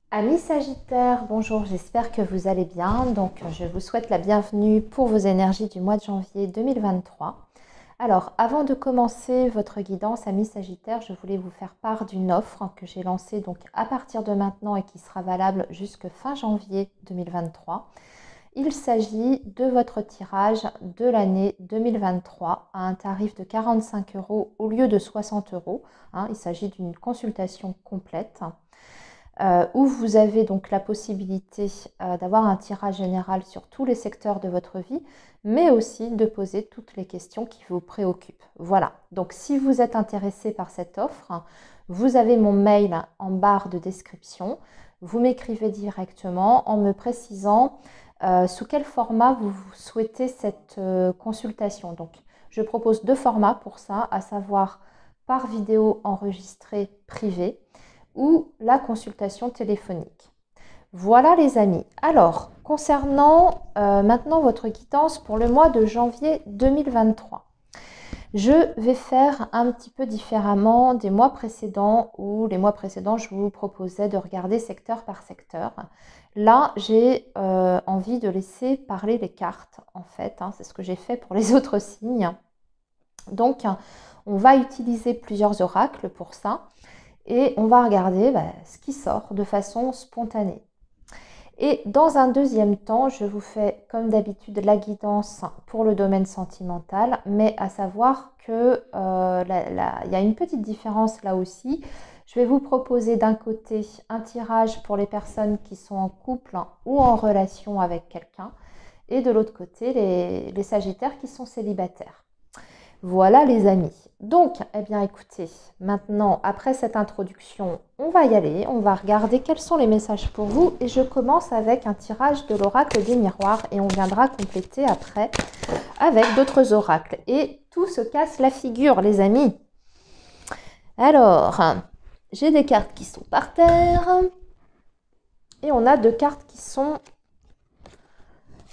Amis Sagittaires, bonjour, j'espère que vous allez bien. Donc, je vous souhaite la bienvenue pour vos énergies du mois de janvier 2023. Alors, avant de commencer votre guidance, amis Sagittaires, je voulais vous faire part d'une offre que j'ai lancée donc à partir de maintenant et qui sera valable jusque fin janvier 2023. Il s'agit de votre tirage de l'année 2023 à un tarif de 45 € au lieu de 60 €. Il s'agit d'une consultation complète. Où vous avez donc la possibilité d'avoir un tirage général sur tous les secteurs de votre vie, mais aussi de poser toutes les questions qui vous préoccupent. Voilà, donc si vous êtes intéressé par cette offre, vous avez mon mail en barre de description. Vous m'écrivez directement en me précisant sous quel format vous souhaitez cette consultation. Donc, je propose deux formats pour ça, à savoir par vidéo enregistrée privée ou la consultation téléphonique. Voilà les amis. Alors, concernant maintenant votre quittance pour le mois de janvier 2023, je vais faire un petit peu différemment des mois précédents où les mois précédents je vous proposais de regarder secteur par secteur. Là, j'ai envie de laisser parler les cartes en fait. C'est ce que j'ai fait pour les autres signes. Donc, on va utiliser plusieurs oracles pour ça. Et on va regarder ce qui sort de façon spontanée. Et dans un deuxième temps, je vous fais comme d'habitude la guidance pour le domaine sentimental, mais à savoir que il y a une petite différence là aussi. Je vais vous proposer d'un côté un tirage pour les personnes qui sont en couple ou en relation avec quelqu'un, et de l'autre côté les Sagittaires qui sont célibataires. Voilà les amis. Donc, eh bien écoutez, maintenant, après cette introduction, on va y aller. On va regarder quels sont les messages pour vous. Et je commence avec un tirage de l'oracle des miroirs. Et on viendra compléter après avec d'autres oracles. Et tout se casse la figure, les amis. Alors, j'ai des cartes qui sont par terre. Et on a deux cartes qui sont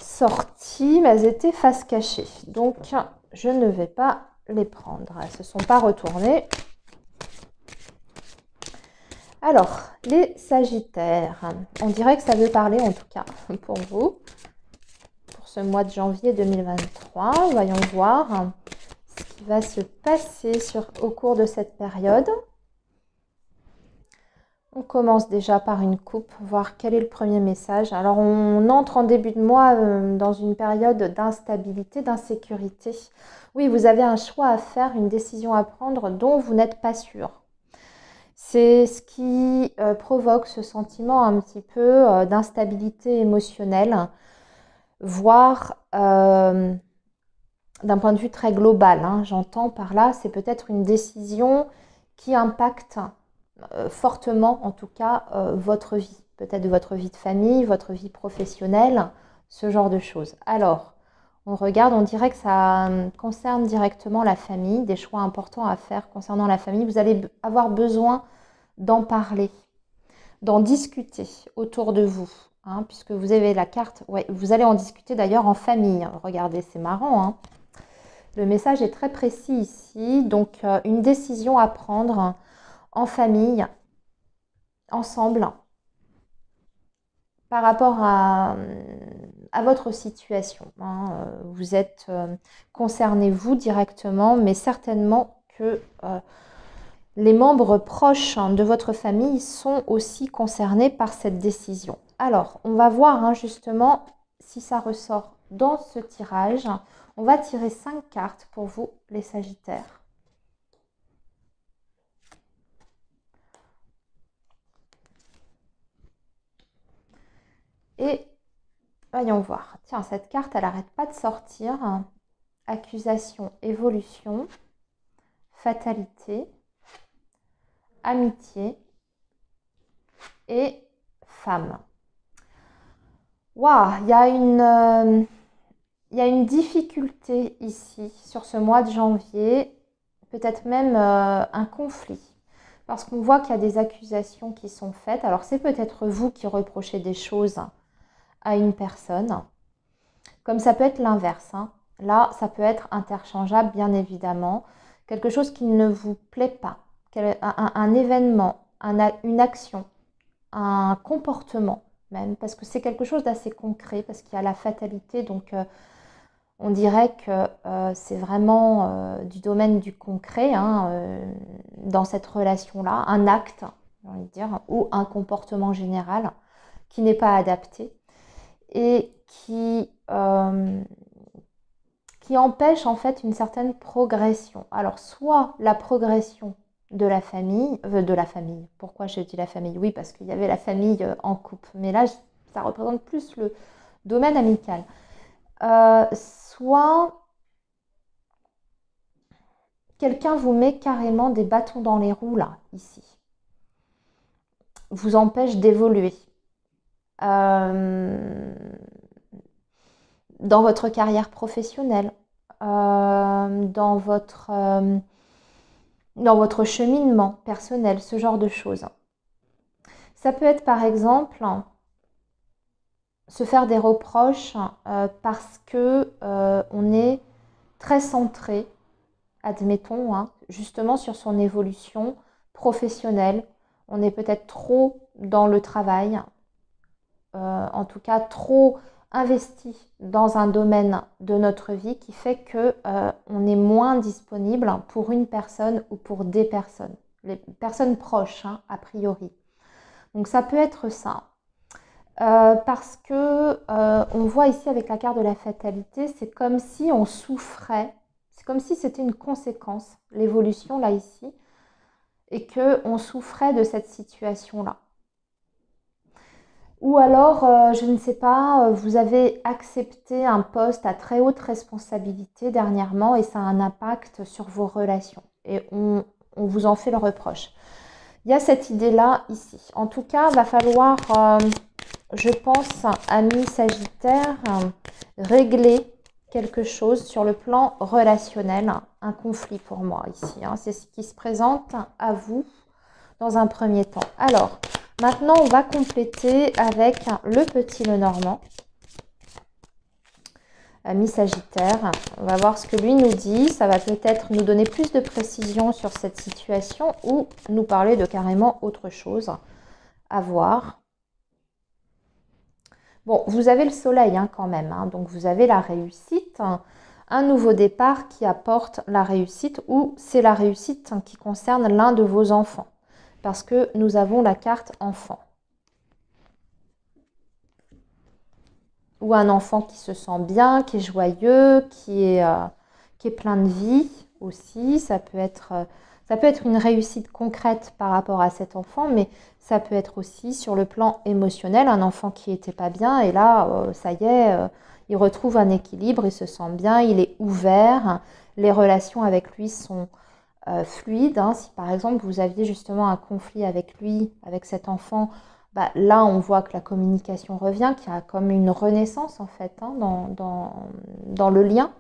sorties, mais elles étaient face cachée. Donc, je ne vais pas les prendre. Elles ne se sont pas retournées. Alors, les Sagittaires, on dirait que ça veut parler en tout cas pour vous, pour ce mois de janvier 2023. Voyons voir ce qui va se passer au cours de cette période. On commence déjà par une coupe, voir quel est le premier message. Alors, on entre en début de mois dans une période d'instabilité, d'insécurité. Oui, vous avez un choix à faire, une décision à prendre dont vous n'êtes pas sûr. C'est ce qui provoque ce sentiment un petit peu d'instabilité émotionnelle, voire d'un point de vue très global. J'entends par là, c'est peut-être une décision qui impacte fortement, en tout cas, votre vie. Peut-être votre vie de famille, votre vie professionnelle, ce genre de choses. Alors, on regarde, on dirait que ça concerne directement la famille, des choix importants à faire concernant la famille. Vous allez avoir besoin d'en parler, d'en discuter autour de vous, puisque vous avez la carte, ouais, vous allez en discuter d'ailleurs en famille. Regardez, c'est marrant. Le message est très précis ici, donc une décision à prendre en famille, ensemble, par rapport à votre situation. Vous êtes concerné, vous, directement, mais certainement que les membres proches de votre famille sont aussi concernés par cette décision. Alors, on va voir justement si ça ressort dans ce tirage. On va tirer 5 cartes pour vous, les Sagittaires. Et voyons voir. Tiens, cette carte, elle n'arrête pas de sortir. Accusation, évolution, fatalité, amitié et femme. Waouh, il y a une difficulté ici sur ce mois de janvier, peut-être même un conflit. Parce qu'on voit qu'il y a des accusations qui sont faites. Alors c'est peut-être vous qui reprochez des choses à une personne, comme ça peut être l'inverse. Là, ça peut être interchangeable, bien évidemment. Quelque chose qui ne vous plaît pas, un événement, une action, un comportement même, parce que c'est quelque chose d'assez concret, parce qu'il y a la fatalité, donc on dirait que c'est vraiment du domaine du concret, hein, dans cette relation-là, un acte, j'ai envie de dire, ou un comportement général qui n'est pas adapté et qui empêche en fait une certaine progression. Alors soit la progression de la famille, pourquoi je dis la famille? Oui, parce qu'il y avait la famille en couple, mais là ça représente plus le domaine amical. Soit quelqu'un vous met carrément des bâtons dans les roues là, ici, vous empêche d'évoluer dans votre carrière professionnelle, dans votre cheminement personnel, ce genre de choses. Ça peut être par exemple se faire des reproches parce que on est très centré, admettons, hein, justement sur son évolution professionnelle. On est peut-être trop dans le travail, en tout cas trop investi dans un domaine de notre vie qui fait que on est moins disponible pour une personne ou pour des personnes, les personnes proches, hein, a priori. Donc ça peut être ça. Parce que on voit ici avec la carte de la fatalité, c'est comme si on souffrait, c'est comme si c'était une conséquence, l'évolution là ici, et qu'on souffrait de cette situation-là. Ou alors, je ne sais pas, vous avez accepté un poste à très haute responsabilité dernièrement et ça a un impact sur vos relations. Et on vous en fait le reproche. Il y a cette idée-là ici. En tout cas, il va falloir, je pense, amis Sagittaire, régler quelque chose sur le plan relationnel. Un conflit pour moi ici, hein. C'est ce qui se présente à vous dans un premier temps. Alors, maintenant, on va compléter avec le petit Lenormand. Ami Sagittaire, on va voir ce que lui nous dit. Ça va peut-être nous donner plus de précision sur cette situation ou nous parler de carrément autre chose. À voir. Bon, vous avez le soleil hein, quand même, hein, donc vous avez la réussite. Un nouveau départ qui apporte la réussite ou c'est la réussite qui concerne l'un de vos enfants. Parce que nous avons la carte enfant. Ou un enfant qui se sent bien, qui est joyeux, qui est plein de vie aussi. Ça peut être une réussite concrète par rapport à cet enfant, mais ça peut être aussi sur le plan émotionnel, un enfant qui n'était pas bien et là, ça y est, il retrouve un équilibre, il se sent bien, il est ouvert, les relations avec lui sont fluides. Hein. Si par exemple vous aviez justement un conflit avec lui, avec cet enfant, bah, là on voit que la communication revient, qu'il y a comme une renaissance en fait hein, dans le lien,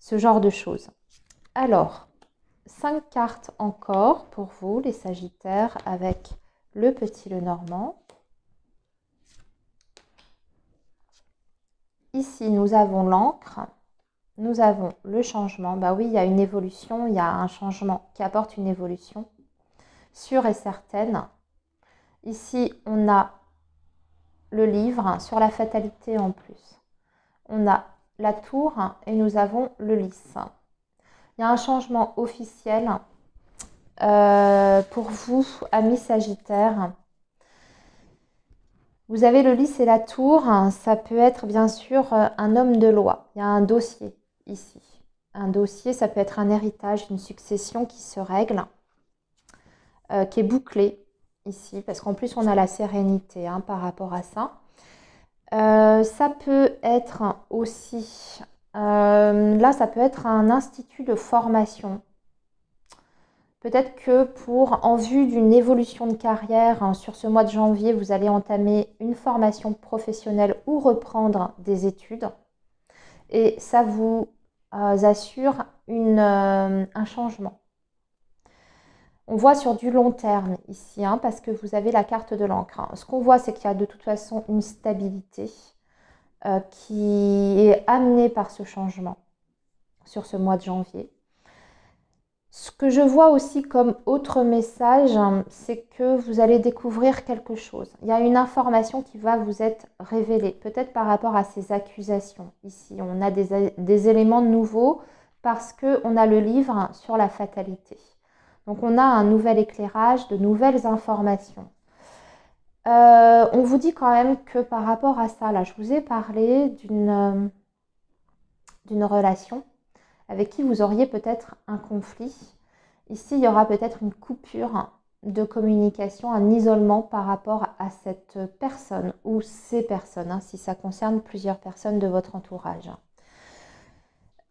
ce genre de choses. Alors, 5 cartes encore pour vous les Sagittaires avec le petit Lenormand. Ici nous avons l'encre. Nous avons le changement. Bah oui, il y a une évolution, il y a un changement qui apporte une évolution sûre et certaine. Ici, on a le livre sur la fatalité en plus. On a la tour et nous avons le lys. Il y a un changement officiel pour vous, amis Sagittaires. Vous avez le lys et la tour. Ça peut être bien sûr un homme de loi. Il y a un dossier ici. Un dossier, ça peut être un héritage, une succession qui se règle, qui est bouclée ici, parce qu'en plus on a la sérénité hein, par rapport à ça. Ça peut être aussi, là ça peut être un institut de formation. Peut-être que en vue d'une évolution de carrière, hein, sur ce mois de janvier, vous allez entamer une formation professionnelle ou reprendre des études. Et ça vous assure un changement. On voit sur du long terme ici, hein, parce que vous avez la carte de l'encre. Hein. Ce qu'on voit, c'est qu'il y a de toute façon une stabilité qui est amenée par ce changement sur ce mois de janvier. Ce que je vois aussi comme autre message, c'est que vous allez découvrir quelque chose. Il y a une information qui va vous être révélée, peut-être par rapport à ces accusations. Ici, on a des éléments nouveaux parce qu'on a le livre sur la fatalité. Donc, on a un nouvel éclairage, de nouvelles informations. On vous dit quand même que par rapport à ça, là, je vous ai parlé d'une relation avec qui vous auriez peut-être un conflit. Ici, il y aura peut-être une coupure de communication, un isolement par rapport à cette personne ou ces personnes, hein, si ça concerne plusieurs personnes de votre entourage.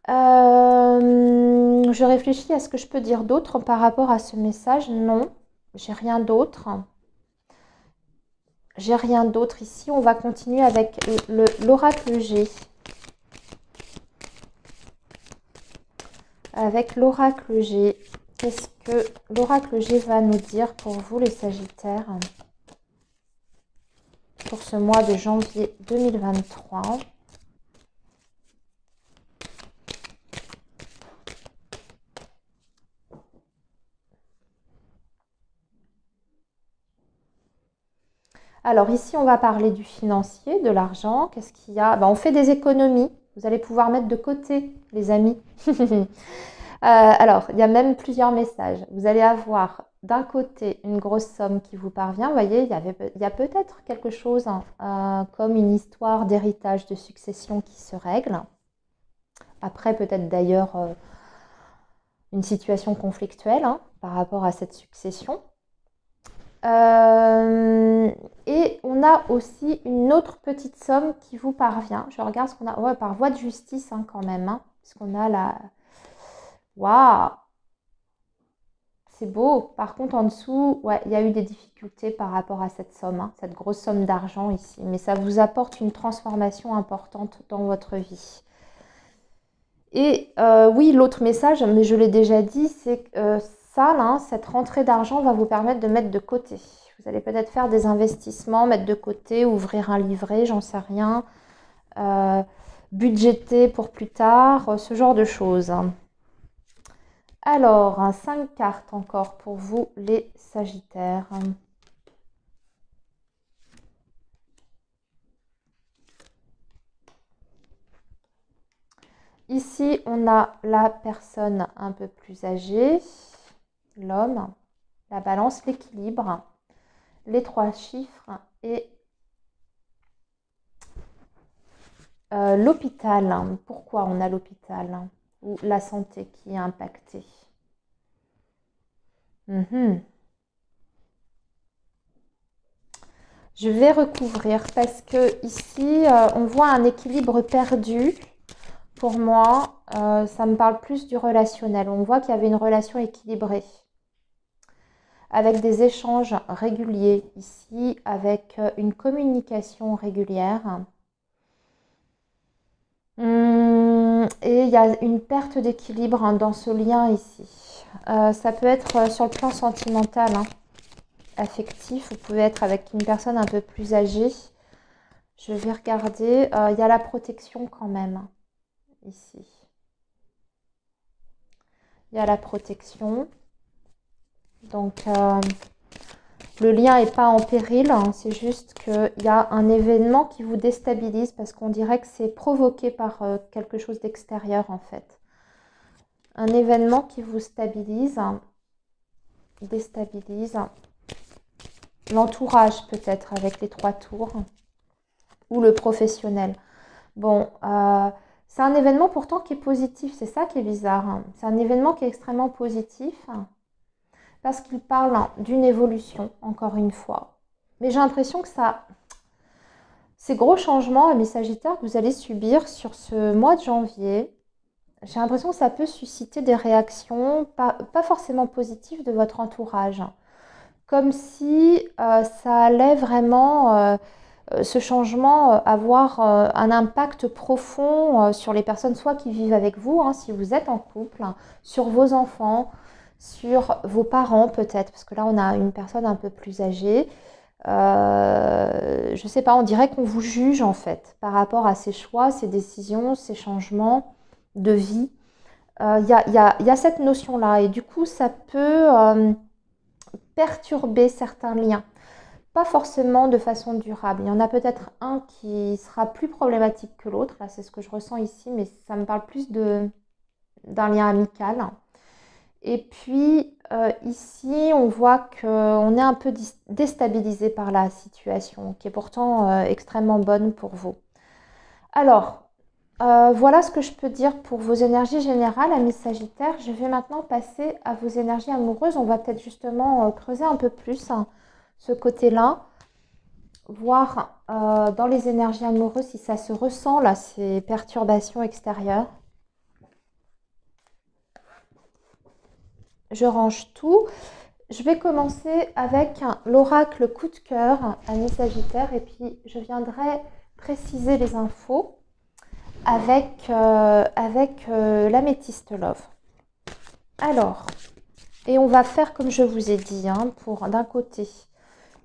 Je réfléchis à ce que je peux dire d'autre par rapport à ce message. Non, j'ai rien d'autre. J'ai rien d'autre ici. On va continuer avec l'oracle G. Avec l'oracle G, qu'est-ce que l'oracle G va nous dire pour vous les Sagittaires pour ce mois de janvier 2023? Alors ici, on va parler du financier, de l'argent. Qu'est-ce qu'il y a? On fait des économies. Vous allez pouvoir mettre de côté, les amis. Alors, il y a même plusieurs messages. Vous allez avoir d'un côté une grosse somme qui vous parvient. Vous voyez, il y a peut-être quelque chose comme une histoire d'héritage, de succession qui se règle. Après, peut-être d'ailleurs une situation conflictuelle par rapport à cette succession. Et on a aussi une autre petite somme qui vous parvient. Je regarde ce qu'on a. Ouais, par voie de justice quand même. Parce qu'on a la... Waouh! C'est beau. Par contre, en dessous, ouais, il y a eu des difficultés par rapport à cette somme, cette grosse somme d'argent ici. Mais ça vous apporte une transformation importante dans votre vie. Et oui, l'autre message, mais je l'ai déjà dit, c'est que ça, là, cette rentrée d'argent va vous permettre de mettre de côté. Vous allez peut-être faire des investissements, mettre de côté, ouvrir un livret, j'en sais rien, budgéter pour plus tard, ce genre de choses. Alors, 5 cartes encore pour vous, les Sagittaires. Ici, on a la personne un peu plus âgée, l'homme, la balance, l'équilibre, les 3 chiffres et l'hôpital. Pourquoi on a l'hôpital ou la santé qui est impactée? Je vais recouvrir parce que ici, on voit un équilibre perdu. Pour moi, ça me parle plus du relationnel. On voit qu'il y avait une relation équilibrée avec des échanges réguliers ici, avec une communication régulière. Et il y a une perte d'équilibre dans ce lien ici. Ça peut être sur le plan sentimental, affectif. Vous pouvez être avec une personne un peu plus âgée. Je vais regarder. Il y a la protection quand même, ici. Il y a la protection. Donc, le lien n'est pas en péril. C'est juste qu'il y a un événement qui vous déstabilise parce qu'on dirait que c'est provoqué par quelque chose d'extérieur, en fait. Un événement qui vous stabilise, déstabilise. L'entourage peut-être avec les 3 tours. Ou le professionnel. Bon, c'est un événement pourtant qui est positif. C'est ça qui est bizarre. C'est un événement qui est extrêmement positif. Parce qu'il parle d'une évolution, encore une fois. Mais j'ai l'impression que ces gros changements, mes Sagittaires, que vous allez subir sur ce mois de janvier, j'ai l'impression que ça peut susciter des réactions pas forcément positives de votre entourage. Comme si ça allait vraiment, ce changement, avoir un impact profond sur les personnes, soit qui vivent avec vous, si vous êtes en couple, sur vos enfants, sur vos parents peut-être, parce que là on a une personne un peu plus âgée. Je sais pas, on dirait qu'on vous juge en fait par rapport à ces choix, ces décisions, ces changements de vie. Il y a cette notion-là. Et du coup, ça peut perturber certains liens. Pas forcément de façon durable. Il y en a peut-être un qui sera plus problématique que l'autre. Là, c'est ce que je ressens ici, mais ça me parle plus d'un lien amical. Et puis, ici, on voit qu'on est un peu déstabilisé par la situation, qui est pourtant extrêmement bonne pour vous. Alors, voilà ce que je peux dire pour vos énergies générales, amis Sagittaires. Je vais maintenant passer à vos énergies amoureuses. On va peut-être justement creuser un peu plus ce côté-là, voir dans les énergies amoureuses si ça se ressent, là, ces perturbations extérieures. Je range tout. Je vais commencer avec l'oracle coup de cœur, amis Sagittaires, et puis je viendrai préciser les infos avec l'améthyste love. Alors, et on va faire comme je vous ai dit, hein, pour d'un côté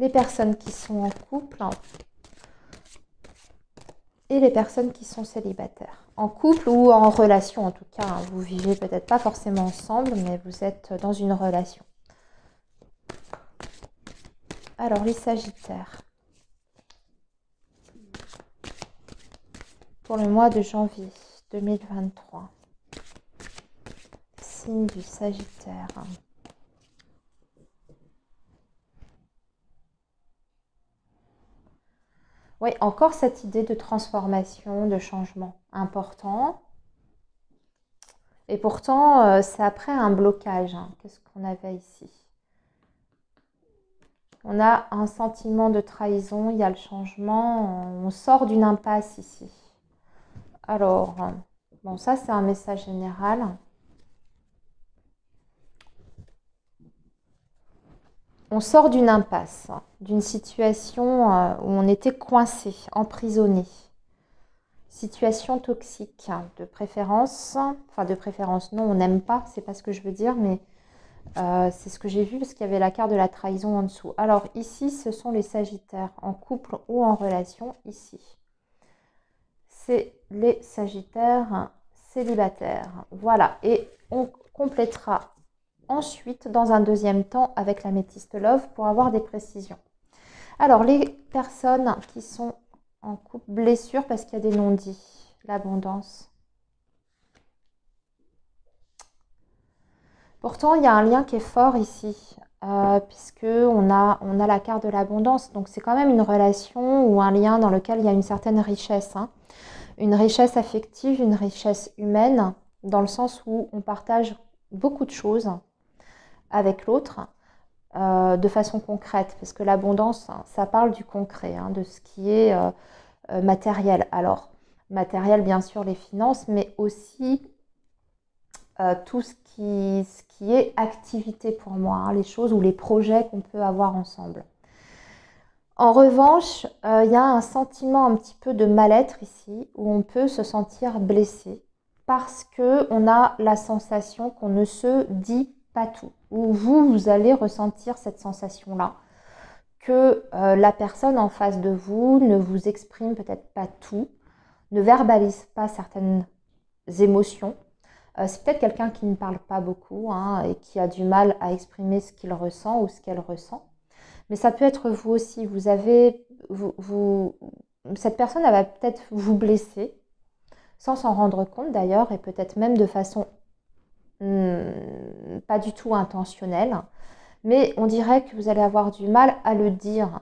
les personnes qui sont en couple et les personnes qui sont célibataires. En couple ou en relation en tout cas, hein, vous vivez peut-être pas forcément ensemble, mais vous êtes dans une relation. Alors les Sagittaires, pour le mois de janvier 2023, signe du Sagittaire. Oui, encore cette idée de transformation, de changement important. Et pourtant, c'est après un blocage. Hein. Qu'est-ce qu'on avait ici? On a un sentiment de trahison, il y a le changement, on sort d'une impasse ici. Alors, bon, ça c'est un message général. On sort d'une impasse, d'une situation où on était coincé, emprisonné. Situation toxique, de préférence, enfin de préférence non, on n'aime pas, c'est pas ce que je veux dire, mais c'est ce que j'ai vu parce qu'il y avait la carte de la trahison en dessous. Alors ici, ce sont les Sagittaires en couple ou en relation, ici. C'est les Sagittaires célibataires. Voilà, et on complétera ensuite dans un deuxième temps avec l'améthyste love pour avoir des précisions. Alors les personnes qui sont en couple, blessure parce qu'il y a des non-dits, l'abondance. Pourtant, il y a un lien qui est fort ici, puisque on a la carte de l'abondance. Donc, c'est quand même une relation ou un lien dans lequel il y a une certaine richesse. Hein. Une richesse affective, une richesse humaine, dans le sens où on partage beaucoup de choses avec l'autre de façon concrète. Parce que l'abondance, ça parle du concret, hein, de ce qui est matériel. Alors, matériel, bien sûr, les finances, mais aussi tout ce qui est activité pour moi, hein, les choses ou les projets qu'on peut avoir ensemble. En revanche, il y a un sentiment un petit peu de mal-être ici, où on peut se sentir blessé, parce qu'on a la sensation qu'on ne se dit pas tout, ou vous allez ressentir cette sensation-là, que la personne en face de vous ne vous exprime peut-être pas tout, ne verbalise pas certaines émotions. C'est peut-être quelqu'un qui ne parle pas beaucoup hein, et qui a du mal à exprimer ce qu'il ressent ou ce qu'elle ressent. Mais ça peut être vous aussi. Cette personne elle va peut-être vous blesser sans s'en rendre compte d'ailleurs et peut-être même de façon pas du tout intentionnelle. Mais on dirait que vous allez avoir du mal à le dire,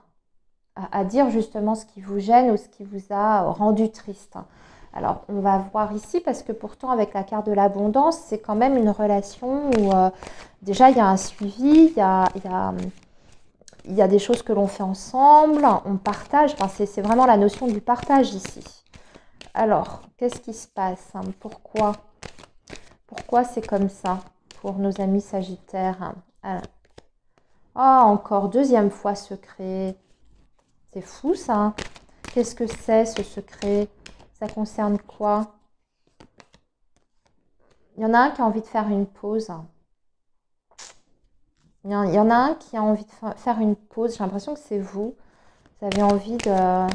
à dire justement ce qui vous gêne ou ce qui vous a rendu triste. Alors, on va voir ici, parce que pourtant, avec la carte de l'abondance, c'est quand même une relation où déjà, il y a un suivi, il y a des choses que l'on fait ensemble, on partage. Enfin, c'est vraiment la notion du partage ici. Alors, qu'est-ce qui se passe? Pourquoi c'est comme ça pour nos amis Sagittaires? Ah, encore deuxième fois secret. C'est fou, ça. Qu'est-ce que c'est, ce secret? Ça concerne quoi? Il y en a un qui a envie de faire une pause. Il y en a un qui a envie de faire une pause. J'ai l'impression que c'est vous. Vous avez envie de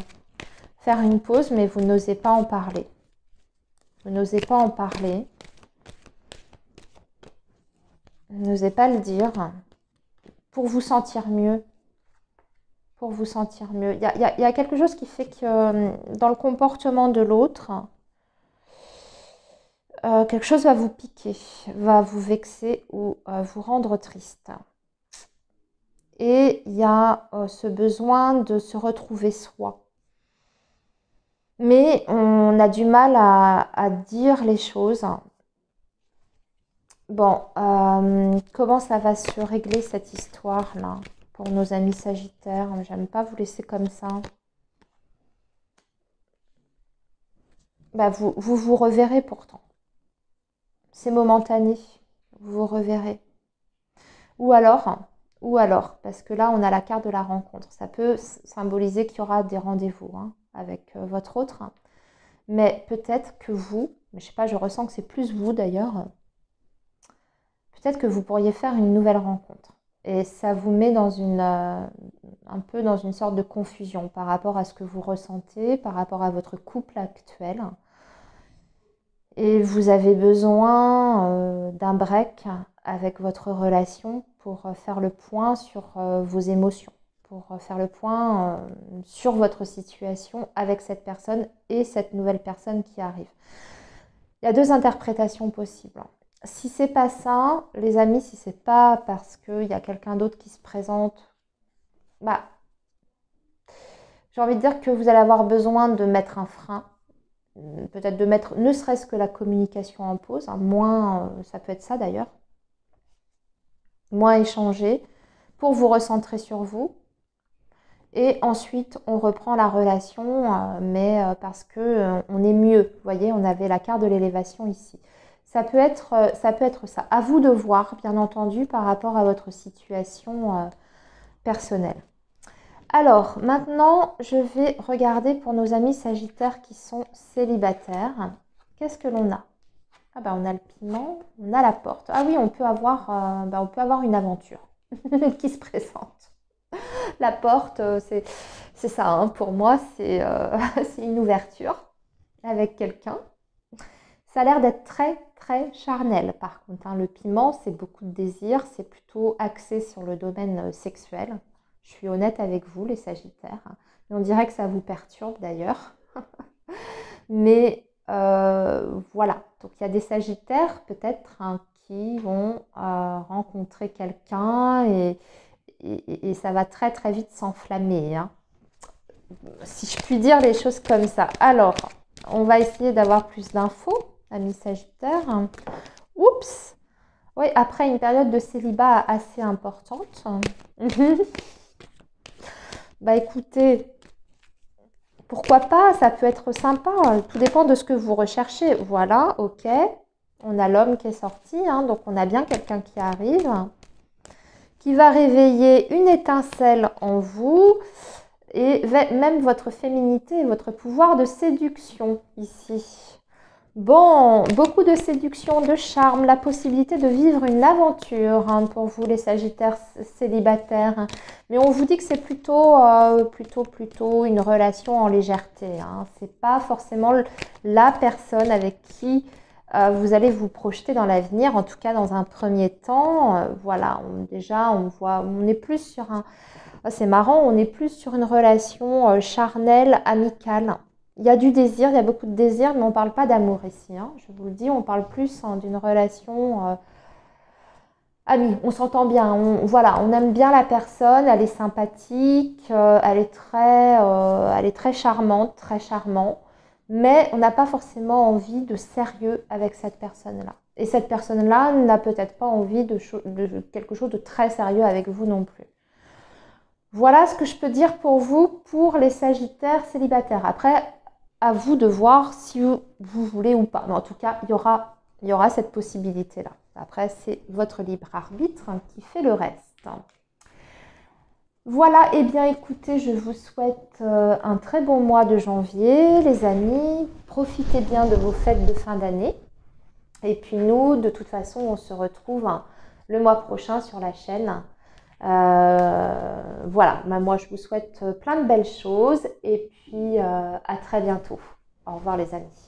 faire une pause, mais vous n'osez pas en parler. Vous n'osez pas en parler. N'osez pas le dire. Pour vous sentir mieux. Pour vous sentir mieux. Il y a quelque chose qui fait que dans le comportement de l'autre, quelque chose va vous piquer, va vous vexer ou vous rendre triste. Et il y a ce besoin de se retrouver soi. Mais on a du mal à dire les choses. Bon, comment ça va se régler cette histoire-là pour nos amis sagittaires? J'aime pas vous laisser comme ça. Bah, vous reverrez pourtant. C'est momentané. Vous vous reverrez. Ou alors, parce que là, on a la carte de la rencontre. Ça peut symboliser qu'il y aura des rendez-vous avec votre autre. Mais peut-être que vous, mais je sais pas, je ressens que c'est plus vous d'ailleurs, peut-être que vous pourriez faire une nouvelle rencontre. Et ça vous met dans un peu dans une sorte de confusion par rapport à ce que vous ressentez, par rapport à votre couple actuel. Et vous avez besoin d'un break avec votre relation pour faire le point sur vos émotions, pour faire le point sur votre situation avec cette personne et cette nouvelle personne qui arrive. Il y a deux interprétations possibles. Si c'est pas ça, les amis, si c'est pas parce qu'il y a quelqu'un d'autre qui se présente, bah, j'ai envie de dire que vous allez avoir besoin de mettre un frein, peut-être de mettre ne serait-ce que la communication en pause, moins, ça peut être ça d'ailleurs, moins échanger, pour vous recentrer sur vous. Et ensuite, on reprend la relation, mais parce que on est mieux. Vous voyez, on avait la carte de l'élévation ici. Ça peut être ça. À vous de voir, bien entendu, par rapport à votre situation personnelle. Alors, maintenant, je vais regarder pour nos amis sagittaires qui sont célibataires. Qu'est-ce que l'on a? Ah ben, on a le piment, on a la porte. Ah oui, on peut avoir une aventure qui se présente. La porte, c'est ça, pour moi, c'est une ouverture avec quelqu'un. Ça a l'air d'être très, très charnel, par contre. Le piment, c'est beaucoup de désir, c'est plutôt axé sur le domaine sexuel. Je suis honnête avec vous, les sagittaires. Et on dirait que ça vous perturbe, d'ailleurs. Mais voilà. Donc, il y a des sagittaires, peut-être, qui vont rencontrer quelqu'un et ça va très très vite s'enflammer, si je puis dire les choses comme ça. Alors, on va essayer d'avoir plus d'infos, amis sagittaires. Oups. Oui, après une période de célibat assez importante. Bah écoutez, pourquoi pas, ça peut être sympa. Tout dépend de ce que vous recherchez. Voilà, ok. On a l'homme qui est sorti, donc on a bien quelqu'un qui arrive, qui va réveiller une étincelle en vous et même votre féminité et votre pouvoir de séduction ici. Bon, beaucoup de séduction, de charme, la possibilité de vivre une aventure pour vous les sagittaires célibataires. Mais on vous dit que c'est plutôt une relation en légèreté. C'est pas forcément la personne avec qui vous allez vous projeter dans l'avenir, en tout cas dans un premier temps. Voilà, on est plus sur c'est marrant, on est plus sur une relation charnelle, amicale. Il y a du désir, il y a beaucoup de désir, mais on ne parle pas d'amour ici. Je vous le dis, on parle plus d'une relation amie. On s'entend bien, on aime bien la personne, elle est sympathique, elle est très charmante, très charmant. Mais on n'a pas forcément envie de sérieux avec cette personne-là. Et cette personne-là n'a peut-être pas envie de quelque chose de très sérieux avec vous non plus. Voilà ce que je peux dire pour vous, pour les sagittaires célibataires. Après, à vous de voir si vous voulez ou pas. Mais en tout cas, il y aura cette possibilité-là. Après, c'est votre libre arbitre qui fait le reste. Voilà, et bien écoutez, je vous souhaite un très bon mois de janvier, les amis. Profitez bien de vos fêtes de fin d'année. Et puis nous, de toute façon, on se retrouve le mois prochain sur la chaîne. Voilà, moi je vous souhaite plein de belles choses et puis à très bientôt. Au revoir les amis.